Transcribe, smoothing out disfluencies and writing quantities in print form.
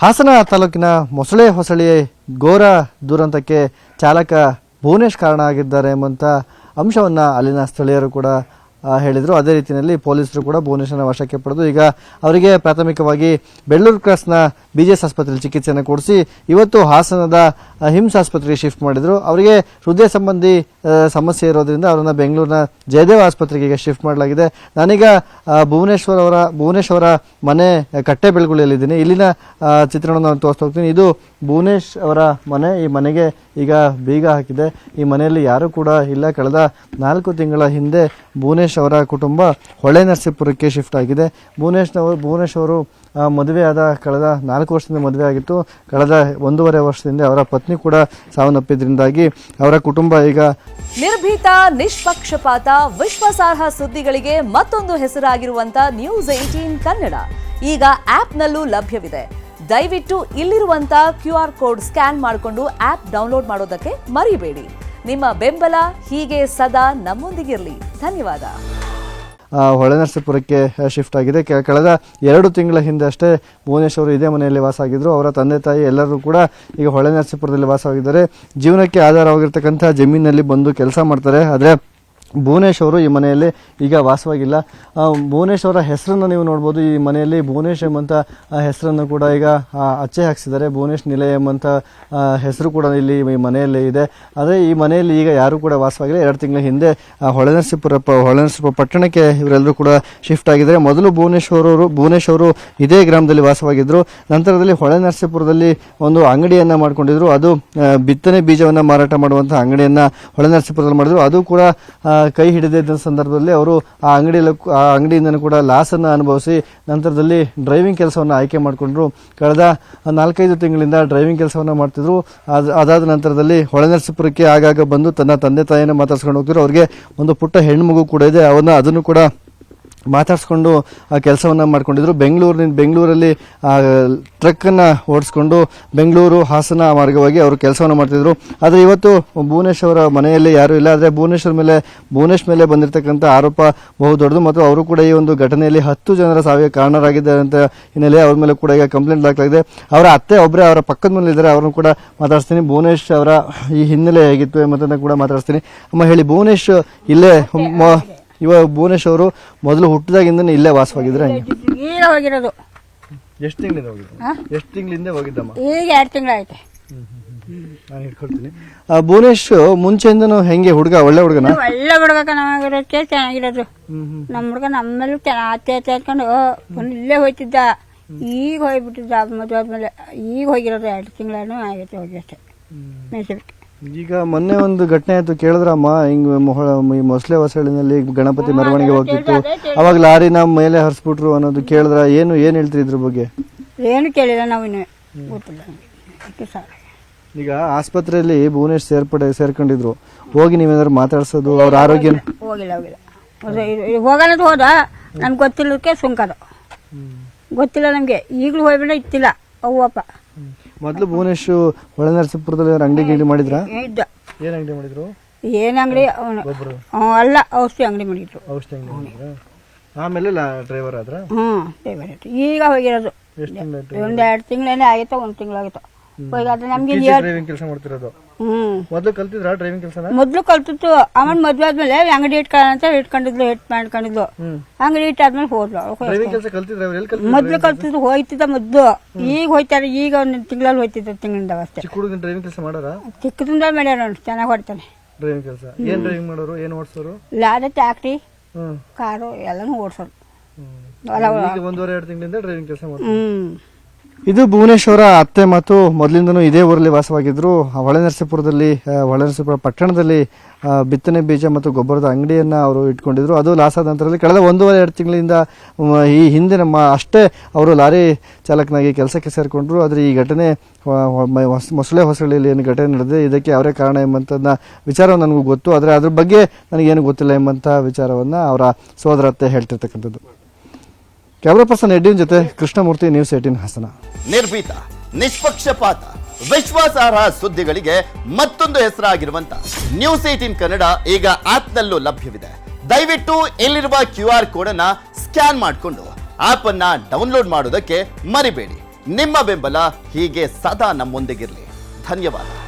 ಹಾಸನ ತಾಲೂಕಿನ ಮೊಸಳೆ ಹೊಸಳಿ ಘೋರ ದುರಂತಕ್ಕೆ ಚಾಲಕ ಭುವನೇಶ್ ಕಾರಣ ಆಗಿದ್ದಾರೆ ಎಂಬಂತ ಅಂಶವನ್ನು ಅಲ್ಲಿನ ಸ್ಥಳೀಯರು ಕೂಡ ಹೇಳಿದರು. ಅದೇ ರೀತಿಯಲ್ಲಿ ಪೊಲೀಸರು ಕೂಡ ಭುವನೇಶ್ವರನ ವಶಕ್ಕೆ ಪಡೆದು ಈಗ ಅವರಿಗೆ ಪ್ರಾಥಮಿಕವಾಗಿ ಬೆಳ್ಳೂರು ಕ್ರಾಸ್ನ ಬಿಜೆಎಸ್ ಆಸ್ಪತ್ರೆಯಲ್ಲಿ ಚಿಕಿತ್ಸೆಯನ್ನು ಕೊಡಿಸಿ ಇವತ್ತು ಹಾಸನದ ಹಿಮ್ಸ್ ಆಸ್ಪತ್ರೆಗೆ ಶಿಫ್ಟ್ ಮಾಡಿದರು. ಅವರಿಗೆ ಹೃದಯ ಸಂಬಂಧಿ ಸಮಸ್ಯೆ ಇರೋದ್ರಿಂದ ಅವರನ್ನು ಬೆಂಗಳೂರಿನ ಜಯದೇವ ಆಸ್ಪತ್ರೆಗೆ ಈಗ ಶಿಫ್ಟ್ ಮಾಡಲಾಗಿದೆ. ನಾನೀಗ ಭುವನೇಶ್ ಅವರ ಮನೆ ಕಟ್ಟೆಬೆಳಗುಳಿಯಲ್ಲಿದ್ದೀನಿ. ಇಲ್ಲಿನ ಚಿತ್ರಣವನ್ನು ನಾನು ತೋರಿಸ್ತಾ ಹೋಗ್ತೀನಿ. ಇದು ಭುವನೇಶ್ ಅವರ ಮನೆ. ಈ ಮನೆಗೆ ಈಗ ಬೀಗ ಹಾಕಿದೆ. ಈ ಮನೆಯಲ್ಲಿ ಯಾರೂ ಕೂಡ ಇಲ್ಲ. ಕಳೆದ 4 ತಿಂಗಳ ಹಿಂದೆ ಭುವನೇಶ್ ಅವರ ಕುಟುಂಬ ಹೊಳೆ ನರಸೀಪುರಕ್ಕೆ ಶಿಫ್ಟ್ ಆಗಿದೆ. ಭುವನೇಶ್ ಅವರು ಮದುವೆಯಾದ ಕಳೆದ 4 ವರ್ಷದಿಂದ ಮದುವೆ ಆಗಿತ್ತು. ಕಳೆದ 1.5 ವರ್ಷದಿಂದ ಅವರ ಪತ್ನಿ ಕೂಡ ಸಾವನ್ನಪ್ಪಿದ್ರಿಂದಾಗಿ ಅವರ ಕುಟುಂಬ ಈಗ ನಿರ್ಭೀತ, ನಿಷ್ಪಕ್ಷಪಾತ, ವಿಶ್ವಾಸಾರ್ಹ ಸುದ್ದಿಗಳಿಗೆ ಮತ್ತೊಂದು ಹೆಸರಾಗಿರುವಂತ ನ್ಯೂಸ್ 18 ಕನ್ನಡ ಈಗ ಆಪ್ನಲ್ಲೂ ಲಭ್ಯವಿದೆ. ದಯವಿಟ್ಟು ಇಲ್ಲಿರುವಂತ QR ಕೋಡ್ ಸ್ಕ್ಯಾನ್ ಮಾಡಿಕೊಂಡು ಆಪ್ ಡೌನ್ಲೋಡ್ ಮಾಡೋದಕ್ಕೆ ಮರಿಬೇಡಿ. ನಿಮ್ಮ ಬೆಂಬಲ ಹೀಗೆ ಸದಾ ನಮ್ಮೊಂದಿಗಿರಲಿ. ಧನ್ಯವಾದ. ಹೊಳೆ ನರಸೀಪುರಕ್ಕೆ ಶಿಫ್ಟ್ ಆಗಿದೆ. ಕಳೆದ 2 ತಿಂಗಳ ಹಿಂದೆ ಅಷ್ಟೇ ಭುವನೇಶ್ ಅವರು ಇದೇ ಮನೆಯಲ್ಲಿ ವಾಸ ಆಗಿದ್ರು. ಅವರ ತಂದೆ ತಾಯಿ ಎಲ್ಲರೂ ಕೂಡ ಈಗ ಹೊಳೆ ನರಸೀಪುರದಲ್ಲಿ ವಾಸವಾಗಿದ್ದಾರೆ. ಜೀವನಕ್ಕೆ ಆಧಾರವಾಗಿರ್ತಕ್ಕಂಥ ಜಮೀನಿನಲ್ಲಿ ಬಂದು ಕೆಲಸ ಮಾಡ್ತಾರೆ. ಆದರೆ ಭುವನೇಶ್ ಅವರು ಈ ಮನೆಯಲ್ಲಿ ಈಗ ವಾಸವಾಗಿಲ್ಲ. ಭುವನೇಶ್ ಅವರ ಹೆಸರನ್ನು ನೀವು ನೋಡ್ಬೋದು. ಈ ಮನೆಯಲ್ಲಿ ಭುವನೇಶ್ ಎಂಬಂತ ಹೆಸರನ್ನು ಕೂಡ ಈಗ ಅಚ್ಚೆ ಹಾಕ್ಸಿದ್ದಾರೆ. ಭುವನೇಶ್ ನಿಲಯ ಎಂಬಂತ ಹೆಸರು ಕೂಡ ಇಲ್ಲಿ ಈ ಮನೆಯಲ್ಲಿ ಇದೆ. ಆದರೆ ಈ ಮನೆಯಲ್ಲಿ ಈಗ ಯಾರು ಕೂಡ ವಾಸವಾಗಿಲ್ಲ. 2 ತಿಂಗಳ ಹಿಂದೆ ಹೊಳೆ ನರಸೀಪುರ ಪಟ್ಟಣಕ್ಕೆ ಇವರೆಲ್ಲರೂ ಕೂಡ ಶಿಫ್ಟ್ ಆಗಿದ್ದಾರೆ. ಮೊದಲು ಭುವನೇಶ್ ಅವರು ಇದೇ ಗ್ರಾಮದಲ್ಲಿ ವಾಸವಾಗಿದ್ರು. ನಂತರದಲ್ಲಿ ಹೊಳೆ ನರಸೀಪುರದಲ್ಲಿ ಒಂದು ಅಂಗಡಿಯನ್ನ ಮಾಡ್ಕೊಂಡಿದ್ರು. ಅದು ಬಿತ್ತನೆ ಬೀಜವನ್ನ ಮಾರಾಟ ಮಾಡುವಂತಹ ಅಂಗಡಿಯನ್ನ ಹೊಳೆ ನರಸೀಪುರದಲ್ಲಿ ಮಾಡಿದ್ರು. ಅದು ಕೂಡ ಕೈ ಹಿಡಿದಿದ್ದ ಸಂದರ್ಭದಲ್ಲಿ ಅವರು ಆ ಅಂಗಡಿಯಿಂದ ಕೂಡ ಲಾಸ್ ಅನ್ನು ಅನುಭವಿಸಿ ನಂತರದಲ್ಲಿ ಡ್ರೈವಿಂಗ್ ಕೆಲಸವನ್ನು ಆಯ್ಕೆ ಮಾಡಿಕೊಂಡ್ರು. ಕಳೆದ 4-5 ತಿಂಗಳಿಂದ ಡ್ರೈವಿಂಗ್ ಕೆಲಸವನ್ನು ಮಾಡ್ತಿದ್ರು. ಅದಾದ ನಂತರದಲ್ಲಿ ಹೊಳೆ ನರಸೀಪುರಕ್ಕೆ ಆಗಾಗ ಬಂದು ತನ್ನ ತಂದೆ ತಾಯಿಯನ್ನು ಮಾತಾಡ್ಸ್ಕೊಂಡು ಹೋಗ್ತಿದ್ರು. ಅವ್ರಿಗೆ ಒಂದು ಪುಟ್ಟ ಹೆಣ್ಮಗು ಕೂಡ ಇದೆ. ಅದನ್ನು ಕೂಡ ಮಾತಾಡ್ಸ್ಕೊಂಡು ಆ ಕೆಲಸವನ್ನ ಮಾಡ್ಕೊಂಡಿದ್ರು. ಬೆಂಗಳೂರಲ್ಲಿ ಟ್ರಕ್ ಅನ್ನ ಓಡಿಸ್ಕೊಂಡು ಬೆಂಗಳೂರು ಹಾಸನ ಮಾರ್ಗವಾಗಿ ಅವರು ಕೆಲಸವನ್ನು ಮಾಡ್ತಿದ್ರು. ಆದರೆ ಇವತ್ತು ಭುವನೇಶ್ ಅವರ ಮನೆಯಲ್ಲಿ ಯಾರು ಇಲ್ಲ. ಆದರೆ ಭುವನೇಶ್ ಮೇಲೆ ಬಂದಿರತಕ್ಕಂಥ ಆರೋಪ ಬಹು ದೊಡ್ಡದು ಮತ್ತು ಅವರು ಕೂಡ ಈ ಒಂದು ಘಟನೆಯಲ್ಲಿ 10 ಜನರ ಸಾವಿಗೆ ಕಾರಣರಾಗಿದ್ದಾರೆ ಅಂತ ಹಿನ್ನೆಲೆ ಅವ್ರ ಮೇಲೆ ಕೂಡ ಈಗ ಕಂಪ್ಲೇಂಟ್ ದಾಖಲಾಗಿದೆ. ಅವರ ಅತ್ತೆ ಒಬ್ಬರೇ ಅವರ ಪಕ್ಕದ ಮೇಲೆ ಇದ್ದಾರೆ. ಅವ್ರನ್ನು ಕೂಡ ಮಾತಾಡ್ತೀನಿ. ಭುವನೇಶ್ ಅವರ ಈ ಹಿನ್ನೆಲೆ ಹೇಗಿತ್ತು ಎಂಬುದನ್ನು ಕೂಡ ಮಾತಾಡ್ತೀನಿ. ಅಮ್ಮ ಹೇಳಿ, ಭುವನೇಶ್ ಇಲ್ಲೇ ಭುವನೇಶ್ ಅವರು ಮೊದಲು ಹುಟ್ಟಿದಾಗಿಂದ ಇಲ್ಲೇ ವಾಸವಾಗಿದ್ರೆ ಈಗ ಹೋಗಿರೋದು ಎಷ್ಟು ತಿಂಗಳಿಂದ ಹೋಗಿದ್ದಮ್ಮ? ಈಗ 2 ತಿಂಗಳಾಯ್ತು. ನಾನು ಹಿಡ್ಕೊಳ್ತೀನಿ. ಭುವನೇಶ್ ಮುಂಚೆಯಿಂದನು ಹೆಂಗೆ ಒಳ್ಳೆ ಹುಡುಗನ? ಒಳ್ಳೆ ಹುಡುಗ ಚೆನ್ನಾಗಿರೋಕ್ಕೆ ಚೆನ್ನಾಗಿರೋದು. ನಮ್ಮ ಹುಡುಗ ನಮ್ಮೇಲೂ ಅತ್ತೆ ಹಚ್ಕೊಂಡು ಇಲ್ಲೇ ಹೋಯ್ತಿದ್ದ. ಈಗ ಹೋಗ್ಬಿಟ್ಟಿದ್ದ ಮದುವೆ ಆದ್ಮೇಲೆ. ಈಗ ಹೋಗಿರೋದು 2 ತಿಂಗಳೂ ಆಗೈತೆ ಹೋಗಿ ಅಷ್ಟೇ ಮೆಣಸಿನಕಾಯಿ. ಈಗ ಮೊನ್ನೆ ಒಂದು ಘಟನೆ ಆಯ್ತು, ಕೇಳಿದ್ರಮ್ಮ? ಹಿಂಗ್ ಮೊಸಳೆ ಹೊಸಳಿನಲ್ಲಿ ಗಣಪತಿ ಮೆರವಣಿಗೆ ಹೋಗ್ತಿತ್ತು, ಅವಾಗ ಲಾರಿನ ಮೇಲೆ ಹರಿಸ್ಬಿಟ್ರು ಅನ್ನೋದು ಕೇಳಿದ್ರ? ಏನ್ ಹೇಳ್ತೀರಿ ಇದ್ರ ಬಗ್ಗೆ? ಏನು ಕೇಳಿಲ್ಲ ನಾವು ಇನ್ನು ಗೊತ್ತಿಲ್ಲ. ಈಗ ಆಸ್ಪತ್ರೆಯಲ್ಲಿ ಭುವನೇಶ್ ಸೇರ್ಕೊಂಡಿದ್ರು. ಹೋಗಿ ನೀವೇನಾದ್ರು ಮಾತಾಡ್ಸೋದು ಅವ್ರ ಆರೋಗ್ಯ? ಹೋಗಿಲ್ಲ ಹೋಗೋಣ ಹೋದ. ನನ್ಗೆ ಗೊತ್ತಿಲ್ಲದಕ್ಕೆ ಸುಂಕದ ಗೊತ್ತಿಲ್ಲ ನಮ್ಗೆ. ಈಗಲೂ ಹೋಗ್ಬಿಟ್ರೆ ಇತ್ತಿಲ್ಲ ಅವ್ವಪ್ಪ. ಮೊದ್ಲು ಭುವನೇಶ್ ಹೊಳೆ ನರಸೀಪುರದಲ್ಲಿ ಅಂಗಡಿ ಗಿಂಡಿ ಮಾಡಿದ್ರ? ಇದ್ದ. ಏನ್ ಅಂಗಡಿ ಮಾಡಿದ್ರು? ಏನ್ ಅಂಗಡಿ ಅಲ್ಲ, ಔಷಧಿ ಅಂಗಡಿ ಮಾಡಿದ್ರು. ಆಮೇಲೆ ಡ್ರೈವರ್ ಆದ್ರ? ಡ್ರೈವರ್ ಆಯ್ತು. ಈಗ ಹೋಗಿರೋದು 1-2 ತಿಂಗಳೇನೆ ಆಗೈತ. 1 ತಿಂಗಳಾಗಿತ್ತು. ನಮ್ಗೆ ಕೆಲಸ ಮಾಡ್ತಿರೋದು. ಮೊದ್ಲು ಕಲ್ತಿದ್ರ ಡ್ರೈವಿಂಗ್ ಕೆಲಸ? ಮೊದ್ಲು ಕಲ್ತಿತ್ತು. ಆಮೇಲೆ ಮದ್ವೆ ಆದ್ಮೇಲೆ ಅಂಗಡಿ ಇಟ್ಕೊಂಡಿದ್ಲು. ಅಂಗಡಿ ಇಟ್ಟಾದ್ಮೇಲೆ ಹೋದ್ಲು. ಮೊದ್ಲು ಕಲ್ತಿದ್ದು ಹೋಯ್ತಿದ್ದ ಮೊದ್ಲು. ಈಗ ಹೋಯ್ತಾರೆ. ಈಗ 1 ತಿಂಗಳಲ್ಲಿ ಹೋಯ್ತಿದ್ದ. ತಿಂಗಳಿಂದ ಅಷ್ಟೇ. ಡ್ರೈವಿಂಗ್ ಕೆಲಸ ಮಾಡಾರ? ಚಿಕ್ಕದಿಂದ ಮಾಡ್ಯಾರ. ಚೆನ್ನಾಗಿ ಹೊಡ್ತಾನೆ ಡ್ರೈವಿಂಗ್ ಕೆಲಸ. ಏನ್ ಡ್ರೈವಿಂಗ್ ಮಾಡೋರು? ಏನ್ ಓಡಿಸೋರು? ಲಾರಿ, ಟ್ಯಾಕ್ಟ್ರಿ, ಕಾರು ಎಲ್ಲಾನು ಓಡಿಸೋರು. 1-2 ತಿಂಗಳಿಂದ ಡ್ರೈವಿಂಗ್ ಕೆಲಸ ಮಾಡ್ತಾರೆ. ಇದು ಭುವನೇಶ್ ಅವರ ಅತ್ತೆ ಮತ್ತು ಮೊದಲಿಂದನೂ ಇದೇ ಊರಲ್ಲಿ ವಾಸವಾಗಿದ್ರು. ಹೊಳೆ ನರಸೀಪುರ ಪಟ್ಟಣದಲ್ಲಿ ಬಿತ್ತನೆ ಬೀಜ ಮತ್ತು ಗೊಬ್ಬರದ ಅಂಗಡಿಯನ್ನ ಅವರು ಇಟ್ಕೊಂಡಿದ್ರು. ಅದು ಲಾಸ್ ಆದ ನಂತರದಲ್ಲಿ ಕಳೆದ 1-2 ತಿಂಗಳಿಂದ ಈ ಹಿಂದೆ ಅಷ್ಟೇ ಅವರು ಲಾರಿ ಚಾಲಕನಾಗಿ ಕೆಲಸಕ್ಕೆ ಸೇರಿಕೊಂಡ್ರು. ಆದರೆ ಈ ಘಟನೆ ಮೊಸಳೆ ಹೊಸಳಿಯಲ್ಲಿ ಏನು ಘಟನೆ ನಡೆದಿದೆ ಇದಕ್ಕೆ ಅವರೇ ಕಾರಣ ಎಂಬಂತ ವಿಚಾರ ನನಗೂ ಗೊತ್ತು. ಆದರೆ ಅದ್ರ ಬಗ್ಗೆ ನನಗೇನು ಗೊತ್ತಿಲ್ಲ ಎಂಬಂತ ವಿಚಾರವನ್ನ ಅವರ ಸೋದರ ಅತ್ತೆ ಹೇಳ್ತಿರ್ತಕ್ಕಂಥದ್ದು. ಕ್ಯಾಮರಾ ಪರ್ಸನ್ ಎಡ್ಡಿನ್ ಜೊತೆ ಕೃಷ್ಣಮೂರ್ತಿ, ನ್ಯೂಸ್ 18 ಹಾಸನ. ನಿರ್ಭೀತ, ನಿಷ್ಪಕ್ಷಪಾತ, ವಿಶ್ವಾಸಾರ್ಹ ಸುದ್ದಿಗಳಿಗೆ ಮತ್ತೊಂದು ಹೆಸರಾಗಿರುವಂತ ನ್ಯೂಸ್ 18 ಕನ್ನಡ ಈಗ ಆಪ್ನಲ್ಲೂ ಲಭ್ಯವಿದೆ. ದಯವಿಟ್ಟು ಇಲ್ಲಿರುವ QR ಕೋಡ್ ಅನ್ನ ಸ್ಕ್ಯಾನ್ ಮಾಡಿಕೊಂಡು ಆಪ್ ಅನ್ನ ಡೌನ್ಲೋಡ್ ಮಾಡೋದಕ್ಕೆ ಮರಿಬೇಡಿ. ನಿಮ್ಮ ಬೆಂಬಲ ಹೀಗೆ ಸದಾ ನಮ್ಮೊಂದಿಗಿರಲಿ. ಧನ್ಯವಾದ.